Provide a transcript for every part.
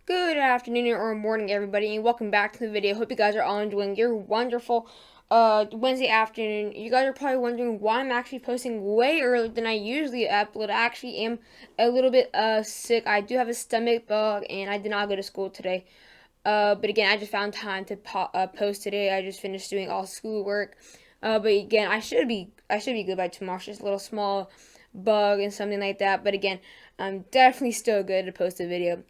Good afternoon or morning, everybody, and welcome back to the video. Hope you guys are all enjoying your wonderful Wednesday afternoon. You guys are probably wondering why I'm actually posting way earlier than I usually upload. I actually am a little bit sick. I do have a stomach bug, and I did not go to school today. But again, I just found time to post today. I just finished doing all schoolwork. But again, I should be good by tomorrow. It's just a little small bug and something like that. But again, I'm definitely still good to post a video.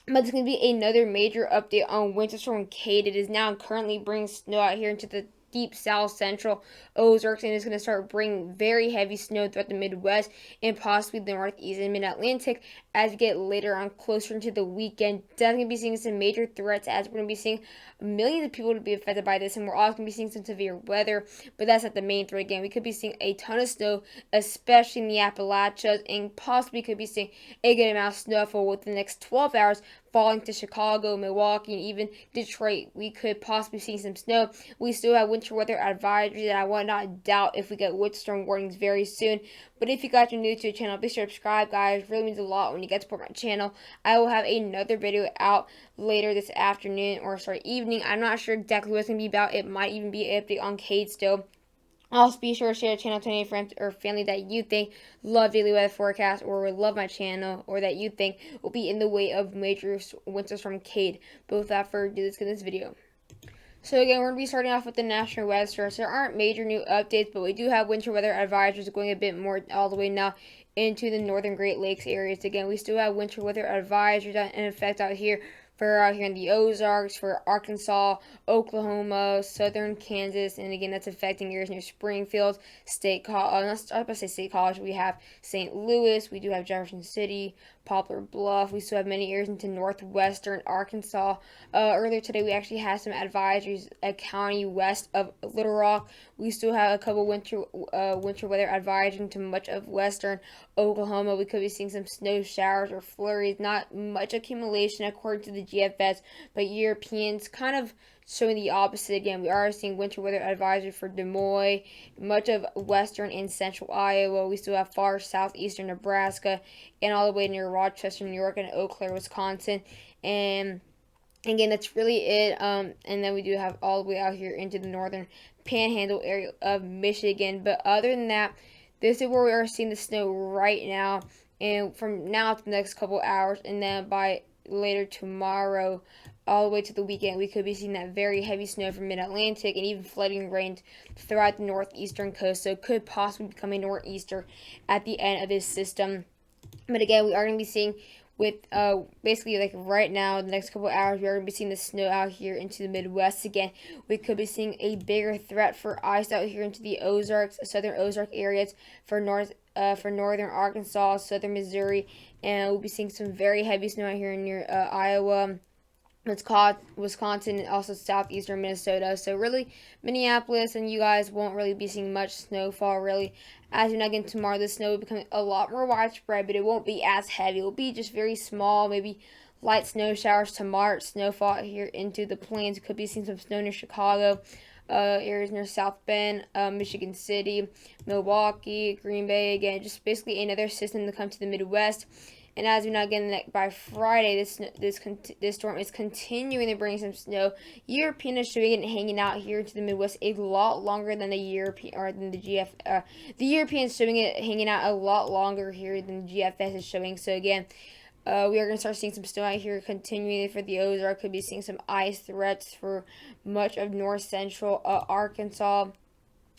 But there's going to be another major update on Winter Storm Kade. It is now currently bringing snow out here into the deep south central Ozarks, and it's going to start bringing very heavy snow throughout the Midwest and possibly the Northeast and Mid Atlantic as we get later on closer into the weekend. Definitely going to be seeing some major threats as we're going to be seeing millions of people to be affected by this, and we're also going to be seeing some severe weather. But that's not the main threat. Again, we could be seeing a ton of snow, especially in the Appalachias, and possibly could be seeing a good amount of snowfall within the next 12 hours falling to Chicago, Milwaukee, and even Detroit. We could possibly see some snow. We still have winter weather advisories, and I would not doubt if we get winter storm warnings very soon. But if you guys are new to the channel, be sure to subscribe, guys. It really means a lot when you get to support my channel. I will have another video out later this afternoon, or sorry, evening. I'm not sure exactly what it's going to be about. It might even be an update on Kade still. Also, be sure to share the channel to any friends or family that you think love daily weather forecasts or would love my channel or that you think will be in the way of major winter storm Kade. But without further ado, let's get this video. So again, we're going to be starting off with the National Weather Service. There aren't major new updates, but we do have winter weather advisories going a bit more all the way now into the northern Great Lakes areas. Again, we still have winter weather advisories in effect out here in the Ozarks, for Arkansas, Oklahoma, southern Kansas, and again, that's affecting areas near Springfield, State College. I was about to say State College. We have St. Louis. We do have Jefferson City, Poplar Bluff. We still have many areas into northwestern Arkansas. Earlier today, we actually had some advisories a county west of Little Rock. We still have a couple winter weather advisories into much of western Oklahoma. We could be seeing some snow showers or flurries. Not much accumulation according to the GFS, but Europeans kind of showing the opposite again. We are seeing winter weather advisory for Des Moines, much of western and central Iowa. We still have far southeastern Nebraska, and all the way near Rochester, New York, and Eau Claire, Wisconsin. And again, that's really it. And then we do have all the way out here into the northern panhandle area of Michigan. But other than that, this is where we are seeing the snow right now. And from now to the next couple hours, and then by later tomorrow, all the way to the weekend, we could be seeing that very heavy snow from mid-Atlantic and even flooding rain throughout the northeastern coast. So it could possibly become a nor'easter at the end of this system. But again, we are going to be seeing with basically like right now, the next couple of hours, we are going to be seeing the snow out here into the Midwest again. We could be seeing a bigger threat for ice out here into the Ozarks, southern Ozark areas for northern Arkansas, southern Missouri, and we'll be seeing some very heavy snow out here near Iowa, Wisconsin, and also southeastern Minnesota. So really, Minneapolis and you guys won't really be seeing much snowfall really. As you're not getting tomorrow, the snow will become a lot more widespread, but it won't be as heavy. It will be just very small, maybe light snow showers tomorrow. Snowfall here into the plains. Could be seeing some snow near Chicago, areas near South Bend, Michigan City, Milwaukee, Green Bay. Again, just basically another system to come to the Midwest. And as we're not getting that by Friday, this storm is continuing to bring some snow. European is showing it and hanging out here into the Midwest a lot longer than the European or than the GF. The European is showing it hanging out a lot longer here than the GFS is showing. So again, we are going to start seeing some snow out here continuing for the Ozark. Could be seeing some ice threats for much of north central Arkansas.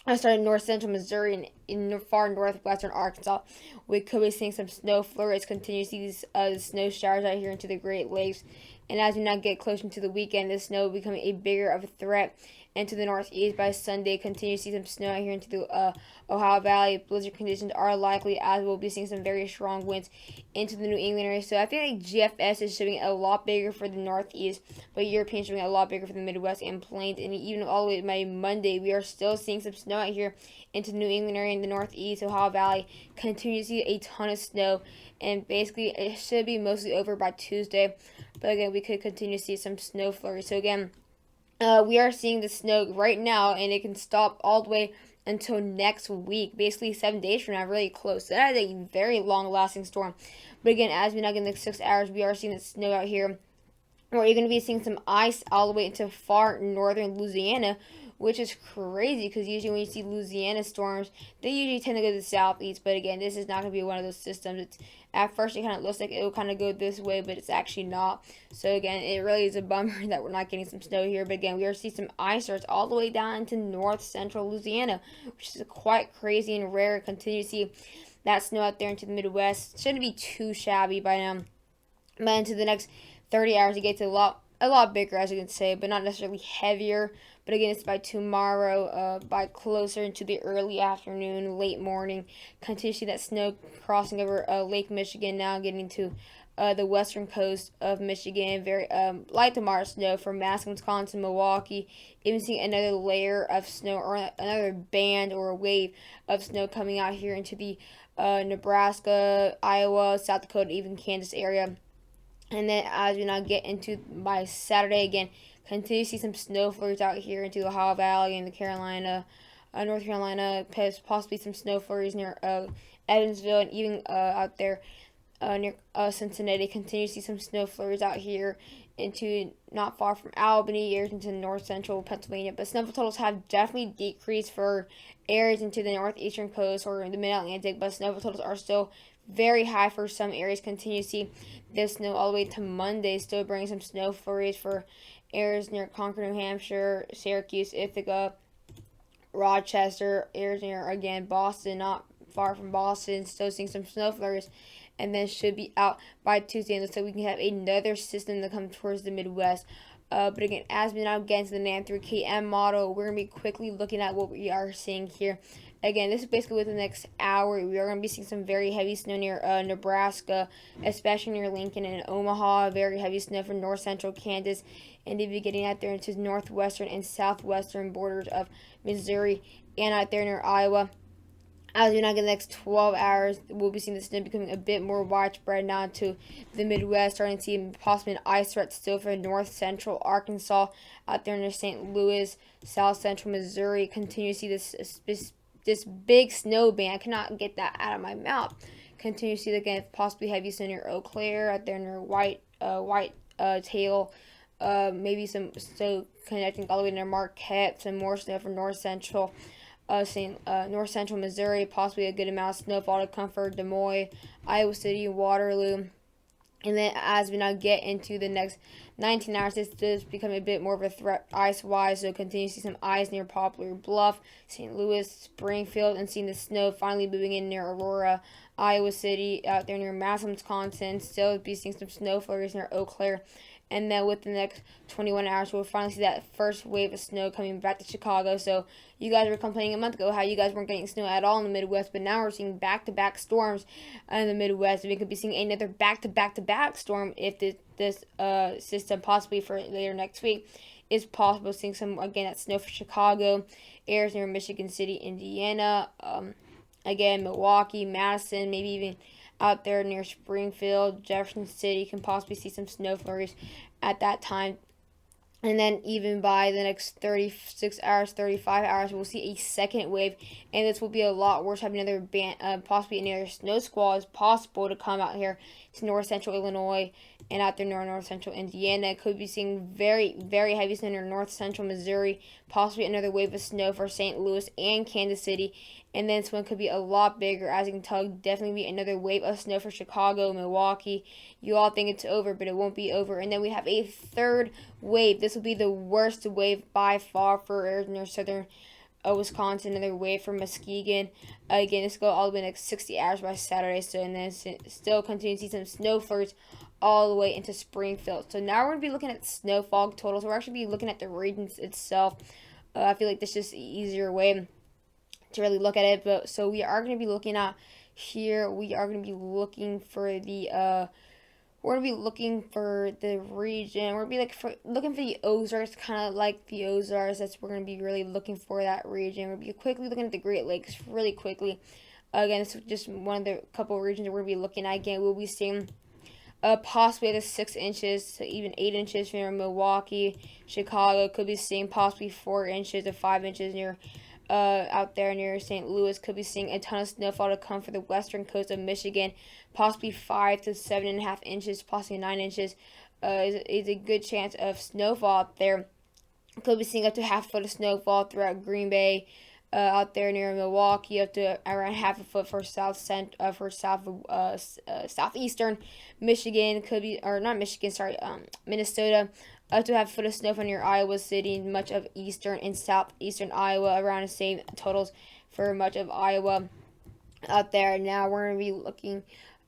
I started north central Missouri and in far northwestern Arkansas. We could be seeing some snow flurries. Continue to see these snow showers out here into the Great Lakes. And as we now get closer to the weekend, the snow will become a bigger of a threat into the northeast by Sunday. Continue to see some snow out here into the Ohio Valley. Blizzard conditions are likely, as we'll be seeing some very strong winds into the New England area. So I think like GFS is showing a lot bigger for the northeast, but European is showing a lot bigger for the Midwest and plains. And even all the way by Monday, we are still seeing some snow out here into the New England area in the northeast. Ohio Valley continue to see a ton of snow, and basically it should be mostly over by Tuesday. But again, we could continue to see some snow flurries. So again, we are seeing the snow right now, and it can stop all the way until next week, basically 7 days from now, really close. So that is a very long-lasting storm. But again, as we now get in the 6 hours, we are seeing the snow out here where you're going to be seeing some ice all the way into far northern Louisiana, which is crazy because usually when you see Louisiana storms, they usually tend to go to the southeast. But again, this is not going to be one of those systems. It's at first it kind of looks like it will kind of go this way, but it's actually not. So again, it really is a bummer that we're not getting some snow here. But again, we are seeing some ice starts all the way down into north central Louisiana, which is quite crazy and rare. Continue to see that snow out there into the Midwest. Shouldn't be too shabby by now. But into the next 30 hours, it gets a lot bigger, as you can say, but not necessarily heavier. But again, it's by tomorrow, by closer into the early afternoon, late morning. Continue to see that snow crossing over Lake Michigan now, getting to the western coast of Michigan. Very light to moderate snow from Madison, Wisconsin, Milwaukee. Even seeing another layer of snow or another band or a wave of snow coming out here into the Nebraska, Iowa, South Dakota, even Kansas area. And then as we now get into by Saturday again, continue to see some snow flurries out here into the Ohio Valley and the North Carolina, possibly some snow flurries near Evansville and even out there near Cincinnati. Continue to see some snow flurries out here into not far from Albany, areas into north central Pennsylvania. But snowfall totals have definitely decreased for areas into the northeastern coast or the mid Atlantic, but snowfall totals are still very high for some areas. Continue to see this snow all the way to Monday, still bringing some snow flurries for areas near Concord, New Hampshire, Syracuse, Ithaca, Rochester, areas near again Boston, not far from Boston, still seeing some snow flurries, and then should be out by Tuesday. So we can have another system that comes towards the Midwest. But again, as we now get into the NAM3KM model, we're going to be quickly looking at what we are seeing here. Again, this is basically within the next hour. We are going to be seeing some very heavy snow near Nebraska, especially near Lincoln and Omaha. Very heavy snow from north central Kansas, and they'll be getting out there into northwestern and southwestern borders of Missouri and out there near Iowa. As we now get the next 12 hours, we'll be seeing the snow becoming a bit more widespread now to the Midwest, starting to see possibly an ice threat still for north central Arkansas, out there near St. Louis, south central Missouri. Continue to see this big snow band. I cannot get that out of my mouth. Continue to see again possibly heavy snow near Eau Claire, out there near White Tail. Maybe some snow connecting all the way near Marquette. Some more snow from north central north central Missouri. Possibly a good amount of snowfall to come for Des Moines, Iowa City, Waterloo. And then as we now get into the next 19 hours, this does become a bit more of a threat ice-wise. So continue to see some ice near Poplar Bluff, St. Louis, Springfield, and seeing the snow finally moving in near Aurora, Iowa City, out there near Madison, Wisconsin. Still be seeing some snow flurries near Eau Claire. And then within the next 21 hours, we'll finally see that first wave of snow coming back to Chicago. So you guys were complaining a month ago how you guys weren't getting snow at all in the Midwest, but now we're seeing back-to-back storms in the Midwest. And we could be seeing another back-to-back-to-back storm if this system possibly for later next week is possible. Seeing some, again, that snow for Chicago, areas near Michigan City, Indiana, again, Milwaukee, Madison, maybe even out there near Springfield, Jefferson City. You can possibly see some snow flurries at that time. And then even by the next 36 hours, 35 hours, we'll see a second wave. And this will be a lot worse. Having another possibly another snow squall is possible to come out here to north central Illinois and out there near north central Indiana. Could be seeing very, very heavy snow near north central Missouri. Possibly another wave of snow for St. Louis and Kansas City. And then this one could be a lot bigger. As you can tell, definitely be another wave of snow for Chicago, Milwaukee. You all think it's over, but it won't be over. And then we have a third wave. This will be the worst wave by far for areas near southern Wisconsin. Another wave from Muskegon. Again, this will go all the way next 60 hours by Saturday. So, and then still continue to see some snow flurries all the way into Springfield. So now we're going to be looking at snow fog totals. We're actually be looking at the regions itself. I feel like this is just an easier way to really look at it. But so we are going to be looking at here. We are going to be looking for the we're going to be looking for the region. We're going to be looking for the Ozarks, kind of like the Ozarks. That's we're going to be really looking for that region. We'll be quickly looking at the Great Lakes really quickly. Again, it's just one of the couple regions that we're going to be looking at. Again, we'll be seeing possibly at 6 inches to even 8 inches near Milwaukee, Chicago. Could be seeing possibly 4 inches to 5 inches near out there near St. Louis. Could be seeing a ton of snowfall to come for the western coast of Michigan, possibly 5 to 7.5 inches, possibly 9 inches is a good chance of snowfall out there. Could be seeing up to half a foot of snowfall throughout Green Bay, out there near Milwaukee, up to around half a foot for southeastern Michigan. Could be, or not Michigan, sorry, Minnesota. Up to half a foot of snow near Iowa City, much of eastern and southeastern Iowa, around the same totals for much of Iowa out there. Now we're going to be looking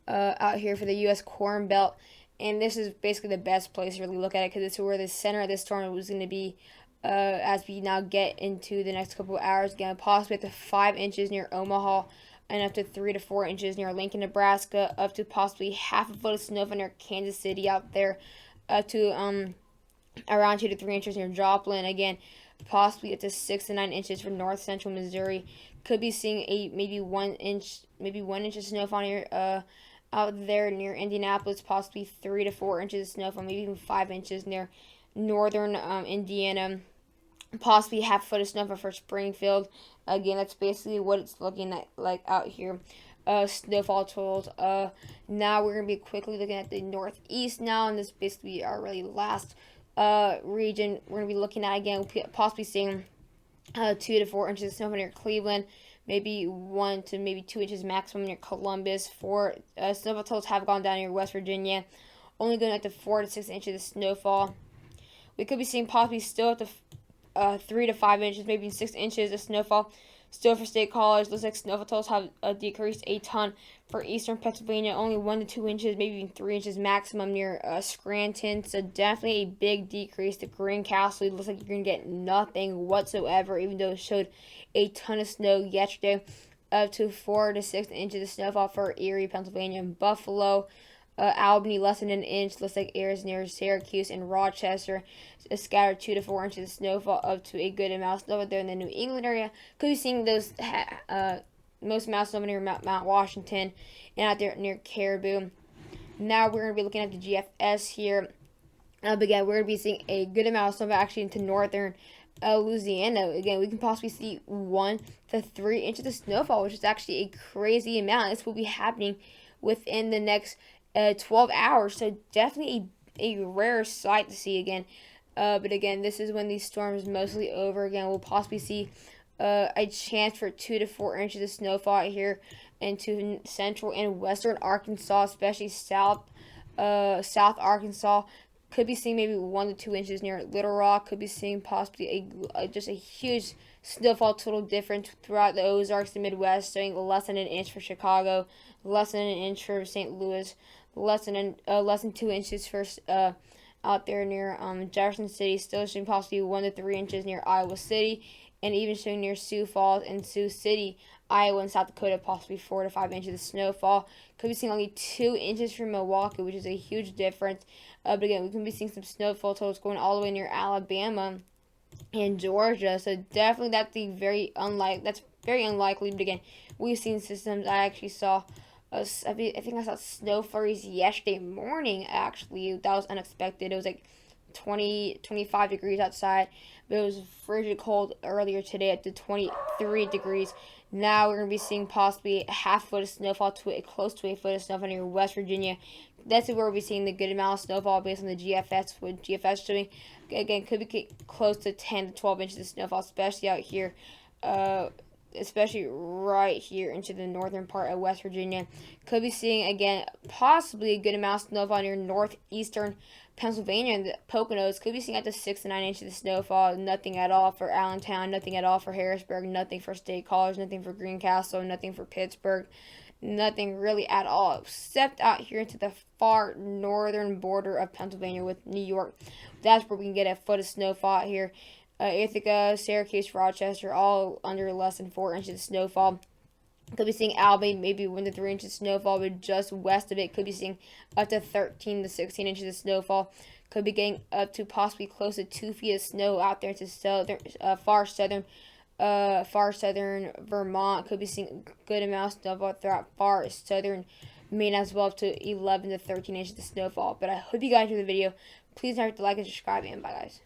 out here for the U.S. Corn Belt, and this is basically the best place to really look at it because it's where the center of this storm was going to be. As we now get into the next couple of hours, again, possibly up to 5 inches near Omaha, and up to 3 to 4 inches near Lincoln, Nebraska, up to possibly half a foot of snow near Kansas City out there, up to around 2 to 3 inches near Joplin. Again, possibly up to 6 to 9 inches for north central Missouri. Could be seeing a maybe 1 inch of snowfall near out there near Indianapolis, possibly 3 to 4 inches of snowfall, maybe even 5 inches near northern Indiana, possibly half a foot of snowfall for Springfield. Again, that's basically what it's looking like out here. Snowfall totals. Now we're gonna be quickly looking at the northeast now, and this basically our really last region we're gonna be looking at. Again, possibly seeing 2 to 4 inches of snow near Cleveland, maybe 1 to maybe 2 inches maximum near Columbus. Snowfall totals have gone down near West Virginia, only going up to 4 to 6 inches of snowfall. We could be seeing possibly still up to 3 to 5 inches, maybe 6 inches of snowfall. Still for State College, looks like snowfall totals have decreased a ton. For eastern Pennsylvania, only 1 to 2 inches, maybe even 3 inches maximum near Scranton. So definitely a big decrease. The Greencastle looks like you're going to get nothing whatsoever, even though it showed a ton of snow yesterday. Up to 4 to 6 inches of snowfall for Erie, Pennsylvania, and Buffalo. Albany, less than an inch. Looks like areas near Syracuse and Rochester, a scattered 2 to 4 inches of snowfall, up to a good amount of snow there in the New England area. Could be seeing those most amount of snow near Mount Washington and out there near Caribou. Now we're going to be looking at the GFS here. But again, we're going to be seeing a good amount of snow actually into northern Louisiana. Again, we can possibly see 1 to 3 inches of snowfall, which is actually a crazy amount. This will be happening within the next 12 hours, so definitely a rare sight to see again. But again, this is when these storms mostly over. Again, we'll possibly see a chance for 2 to 4 inches of snowfall out here into central and western Arkansas, especially south Arkansas. Could be seeing maybe 1 to 2 inches near Little Rock. Could be seeing possibly just a huge snowfall total difference throughout the Ozarks, the Midwest, showing less than an inch for Chicago, less than an inch for St. Louis, less than 2 inches for out there near Jefferson City, still showing possibly 1 to 3 inches near Iowa City, and even showing near Sioux Falls and Sioux City, Iowa and South Dakota, possibly 4 to 5 inches of snowfall. Could be seeing only 2 inches from Milwaukee, which is a huge difference. But again, we can be seeing some snowfall totals going all the way near Alabama and Georgia. So definitely that's very unlikely. But again, we've seen systems. I actually saw I think I saw snow flurries yesterday morning, actually. That was unexpected. It was like 25 degrees outside, but it was frigid cold earlier today at the 23 degrees. Now we're going to be seeing possibly a half foot of snowfall to close to a foot of snowfall near West Virginia. That's where we'll be seeing the good amount of snowfall based on the GFS. What GFS showing, again, could be close to 10 to 12 inches of snowfall, especially out here. Especially right here into the northern part of West Virginia. Could be seeing, again, possibly a good amount of snowfall near northeastern Pennsylvania and the Poconos. Could be seeing up to 6 to 9 inches of snowfall. Nothing at all for Allentown, nothing at all for Harrisburg, nothing for State College, nothing for Greencastle, nothing for Pittsburgh, nothing really at all, except out here into the far northern border of Pennsylvania with New York. That's where we can get a foot of snowfall out here. Ithaca, Syracuse, Rochester, all under less than 4 inches of snowfall. Could be seeing Albany, maybe 1 to 3 inches of snowfall, but just west of it, could be seeing up to 13 to 16 inches of snowfall. Could be getting up to possibly close to 2 feet of snow out there into far southern Vermont. Could be seeing good amount of snowfall throughout far southern Maine as well, up to 11 to 13 inches of snowfall. But I hope you guys enjoyed the video. Please don't forget to like and subscribe, and bye guys.